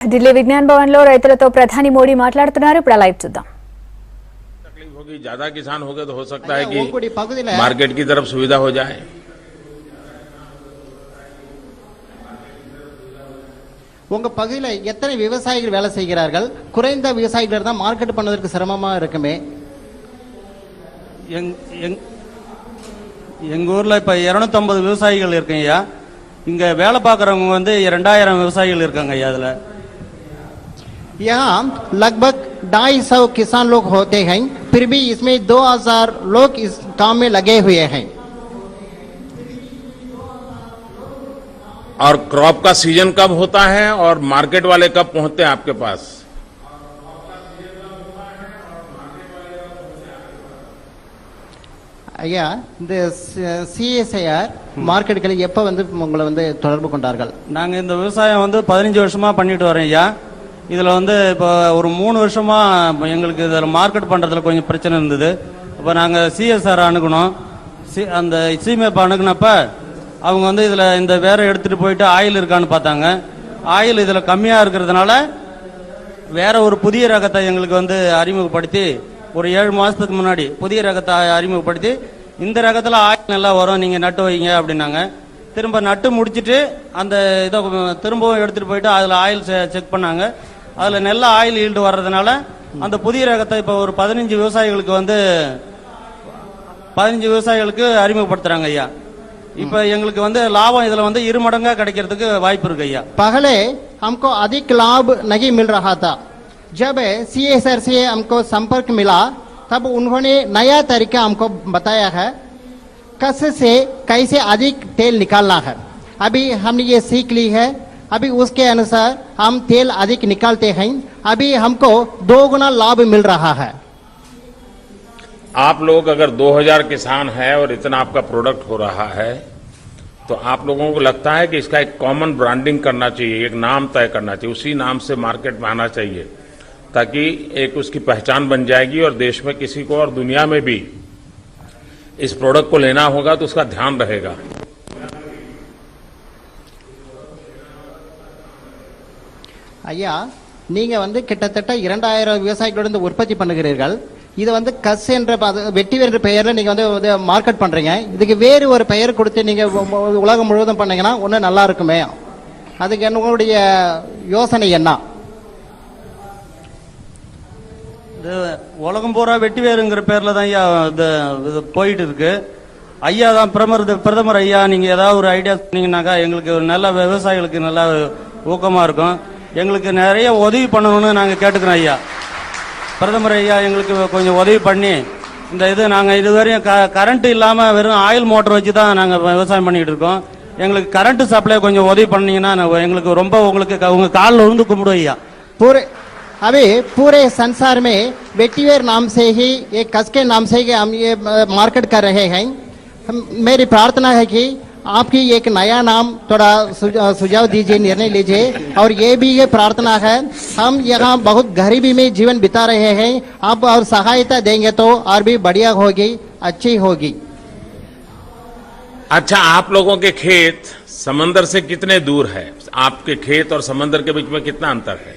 ఢిల్లీ విజ్ఞాన్ భవన్ లో రైతులతో ప్రధాని మోడీ మాట్లాడుతున్నారు. ఇప్పుడు లైవ్ చూద్దాం. तकलीफ होगी, ज्यादा किसान हो गए तो हो सकता है कि मार्केट की तरफ सुविधा हो जाए. உங்க பகுதியில எத்தனை விவசாயிகள் வேலை செய்கிறார்கள்? குறைந்த விவசாயிகள் தான் மார்க்கெட் பண்ணதற்கு சிரமமா இருக்குமே. எங்க ஊர்ல இப்ப 250 விவசாயிகள் இருக்குங்க ஐயா. இங்க வேலை பார்க்கறவங்க வந்து 2000 விவசாயிகள் இருக்காங்க ஐயா. அதுல यहाँ लगभग 250 किसान लोग होते हैं, फिर भी इसमें 2000 लोग इस काम में लगे हुए हैं. और क्रॉप का सीजन कब होता है और मार्केट वाले कब पहुंचते हैं आपके पास? ஐயா, இந்த சிஎஸ்ஐஆர் மார்க்கெட்டுகளை எப்ப வந்து உங்களை வந்து தொடர்பு கொண்டார்கள்? நாங்க இந்த விவசாயம் வந்து 15 வருஷமா பண்ணிட்டு வரோம் ஐயா. இதுல வந்து இப்போ ஒரு 3 வருஷமா எங்களுக்கு இதுல மார்க்கெட் பண்றதுல கொஞ்சம் பிரச்சனை இருந்தது. இப்போ நாங்க சிஎஸ்ஆர் அணுகணும். அந்த சிமேப் அணுகுனப்ப அவங்க வந்து இதுல இந்த வேற எடுத்துட்டு போயிட்டு ஆயில் இருக்கான்னு பார்த்தாங்க. ஆயில் இதுல கம்மியா இருக்கிறதுனால வேற ஒரு புதிய ரகத்தை எங்களுக்கு வந்து அறிமுகப்படுத்தி ஒரு 7 மாசத்துக்கு முன்னாடி புதிய ரகத்தை அறிமுகப்படுத்தி இந்த ரகத்துல ஆயில் நல்லா வரும், நீங்க நட்டு வைங்க அப்படின்னாங்க. திரும்ப நட்டு முடிச்சுட்டு அந்த இதை திரும்பவும் எடுத்துட்டு போயிட்டு அதுல ஆயில் செக் பண்ணாங்க. அதுல நல்ல ஆயில் ஈல்டு வர்றதுனால அந்த புதிய ரகத்தை இப்ப ஒரு 15 விவசாயிகளுக்கு அறிமுகப்படுத்துறாங்க ஐயா. இப்ப எங்களுக்கு வந்து லாபம் இதுல வந்து 2 மடங்கா கிடைக்கிறதுக்கு வாய்ப்பு இருக்கு ஐயா. पहले हमको अधिक लाभ नहीं मिल रहा था. जब सीएसआर से हमको संपर्क मिला तब उन्होंने नया तरीका हमको बताया है, कस से कैसे अधिक तेल निकालना है. अभी हमने ये सीख ली है. अभी उसके अनुसार हम तेल अधिक निकालते हैं. अभी हमको 2 गुना लाभ मिल रहा है. आप लोग अगर 2000 किसान है और इतना आपका प्रोडक्ट हो रहा है तो आप लोगों को लगता है कि इसका एक कॉमन ब्रांडिंग करना चाहिए, एक नाम तय करना चाहिए, उसी नाम से मार्केट में आना चाहिए ताकि एक उसकी पहचान बन जाएगी और देश में किसी को और दुनिया में भी इस प्रोडक्ट को लेना होगा तो उसका ध्यान रहेगा. ஐயா, நீங்க வந்து கிட்டத்தட்ட 2000 விவசாயிகளோட உற்பத்தி பண்ணுகிறீர்கள். இது வந்து கஸ் என்ற வெட்டி என்ற பெயர்ல நீங்க வந்து மார்க்கெட் பண்றீங்க. இதுக்கு வேறு ஒரு பெயர் கொடுத்து நீங்க உலகம் முழுவதும் பண்ணீங்கன்னா ஒன்னும் நல்லா இருக்குமே. அதுக்கு என்னுடைய யோசனை என்ன? உலகம் பூரா வெட்டி வேறுங்கிற பேர்ல தான் ஐயா இது போயிட்டு இருக்கு. ஐயா தான் பிரதமர் ஐயா, நீங்க ஏதாவது ஒரு ஐடியா சொன்னீங்கன்னாக்கா எங்களுக்கு நல்ல விவசாயிகளுக்கு நல்லா ஊக்கமா இருக்கும். எங்களுக்கு நிறைய உதவி பண்ணணும்னு நாங்க கேட்டுக்கிறோம் ஐயா. பிரதமர் ஐயா எங்களுக்கு கொஞ்சம் உதவி பண்ணி இந்த இது நாங்க இதுவரையும் கரண்ட் இல்லாம வெறும் ஆயில் மோட்டர் வச்சு தான் நாங்க விவசாயம் பண்ணிட்டு இருக்கோம். எங்களுக்கு கரண்ட் சப்ளை கொஞ்சம் உதவி பண்ணீங்கன்னா எங்களுக்கு ரொம்ப உங்களுக்கு உங்க காலில் விழுந்து கும்பிடுவோம் ஐயா. अभी पूरे संसार में वेटीवेयर नाम से ही एक कस के नाम से ही हम ये मार्केट कर रहे हैं. मेरी प्रार्थना है कि आपकी एक नया नाम थोड़ा सुझाव दीजिए, निर्णय लीजिए. और ये भी ये प्रार्थना है, हम यहाँ बहुत गरीबी में जीवन बिता रहे हैं, आप और सहायता देंगे तो और भी बढ़िया होगी, अच्छी होगी. अच्छा, आप लोगों के खेत समंदर से कितने दूर है? आपके खेत और समंदर के बीच में कितना अंतर है?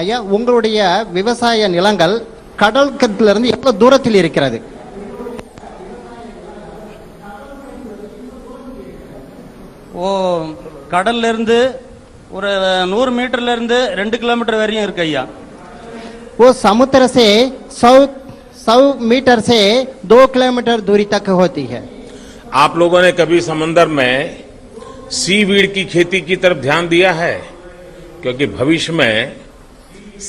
ஐயா, உங்களுடைய விவசாய நிலங்கள் கடற்கரையிலிருந்து எவ்வளவு தூரத்தில் இருக்கிறது? கடல்ல இருந்து ஒரு 100 மீட்டர்ல இருந்து 2 கிலோமீட்டர் வரையும் இருக்கு ஐயா. वो समुद्र से 100 मीटर से 2 किलोमीटर दूरी तक होती है. आप लोगों ने कभी समंदर में सीवीड की खेती की तरफ ध्यान दिया है? क्योंकि भविष्य में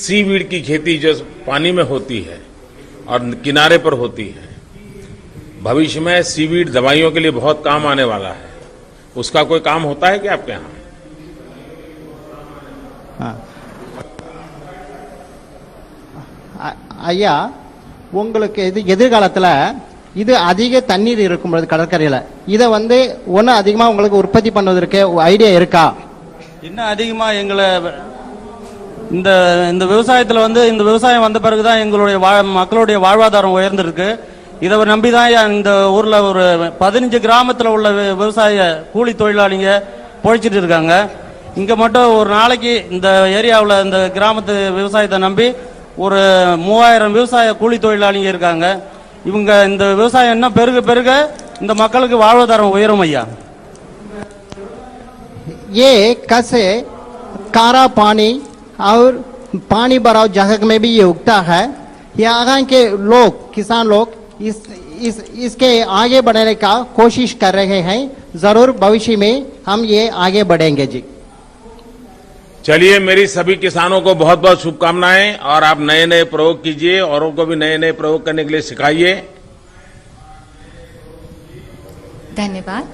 सीवीड की खेती जो पानी में होती है और किनारे पर होती है, भविष्य में सीवीड दवाइयों के लिए बहुत काम आने वाला है. उसका कोई काम होता है क्या आपके यहाँ? ஐயா, உங்களுக்கு இது எதிர்காலத்துல இது அதிக தண்ணீர் இருக்கும்போது கடற்கரையில இதை வந்து ஒன்னு அதிகமா உங்களுக்கு உற்பத்தி பண்ணுவதற்கு ஐடியா இருக்கா? இன்னும் அதிகமா எங்களை இந்த விவசாயத்துல வந்து இந்த விவசாயம் வந்த பிறகுதான் எங்களுடைய மக்களுடைய வாழ்வாதாரம் உயர்ந்திருக்கு. இதை நம்பி தான் இந்த ஊர்ல ஒரு 15 கிராமத்துல உள்ள விவசாய கூலி தொழிலாளிங்க பொழைச்சிட்டு இருக்காங்க. இங்க மட்டும் ஒரு நாளைக்கு இந்த ஏரியாவில் இந்த கிராமத்து விவசாயத்தை நம்பி ஒரு 3000 விவசாய கூலி தொழிலாளிங்க இருக்காங்க. இவங்க இந்த விவசாயம் என்ன பெருக பெருக இந்த மக்களுக்கு வாழ்வாதாரம் உயரும் ஐயா. ये कस कारा पानी और पानी भराव जगह में भी ये उगता है। यहाँ के लोग किसान लोग इसके आगे बढ़ने का कोशिश कर रहे हैं। जरूर भविष्य में हम ये आगे बढ़ेंगे जी। चलिए, मेरी सभी किसानों को बहुत बहुत शुभकामनाएं और आप नए नए प्रयोग कीजिए, औरों को भी नए नए प्रयोग करने के लिए सिखाइए। धन्यवाद।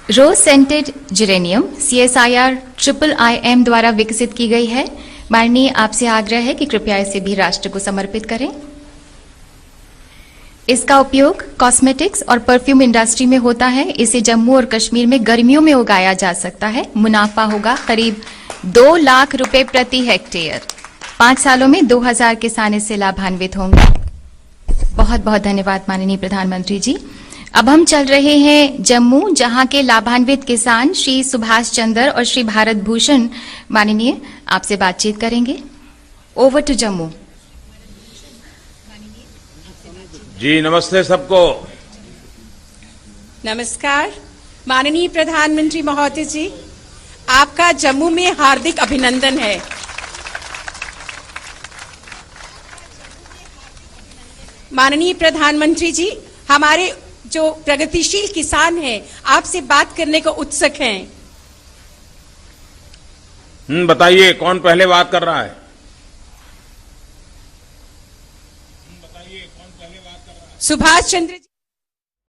रोज सेंटेड जिरेनियम CSIR IIIM द्वारा विकसित की गई है। माननीय, आपसे आग्रह है कि कृपया इसे भी राष्ट्र को समर्पित करें। इसका उपयोग कॉस्मेटिक्स और परफ्यूम इंडस्ट्री में होता है। इसे जम्मू और कश्मीर में गर्मियों में उगाया जा सकता है। मुनाफा होगा करीब 2 लाख रुपए प्रति हेक्टेयर। 5 सालों में 2000 किसान इससे लाभान्वित होंगे। बहुत बहुत धन्यवाद माननीय प्रधानमंत्री जी। अब हम चल रहे हैं जम्मू, जहां के लाभान्वित किसान श्री सुभाष चंद्र और श्री भारत भूषण माननीय आपसे बातचीत करेंगे। Over to Jammu. जी नमस्ते सबको। नमस्कार माननीय प्रधानमंत्री महोदय जी, आपका जम्मू में हार्दिक अभिनंदन है। माननीय प्रधानमंत्री जी, हमारे जो प्रगतिशील किसान हैं आपसे बात करने को उत्सुक हैं। बताइए कौन पहले बात कर रहा है? सुभाष चंद्र जी।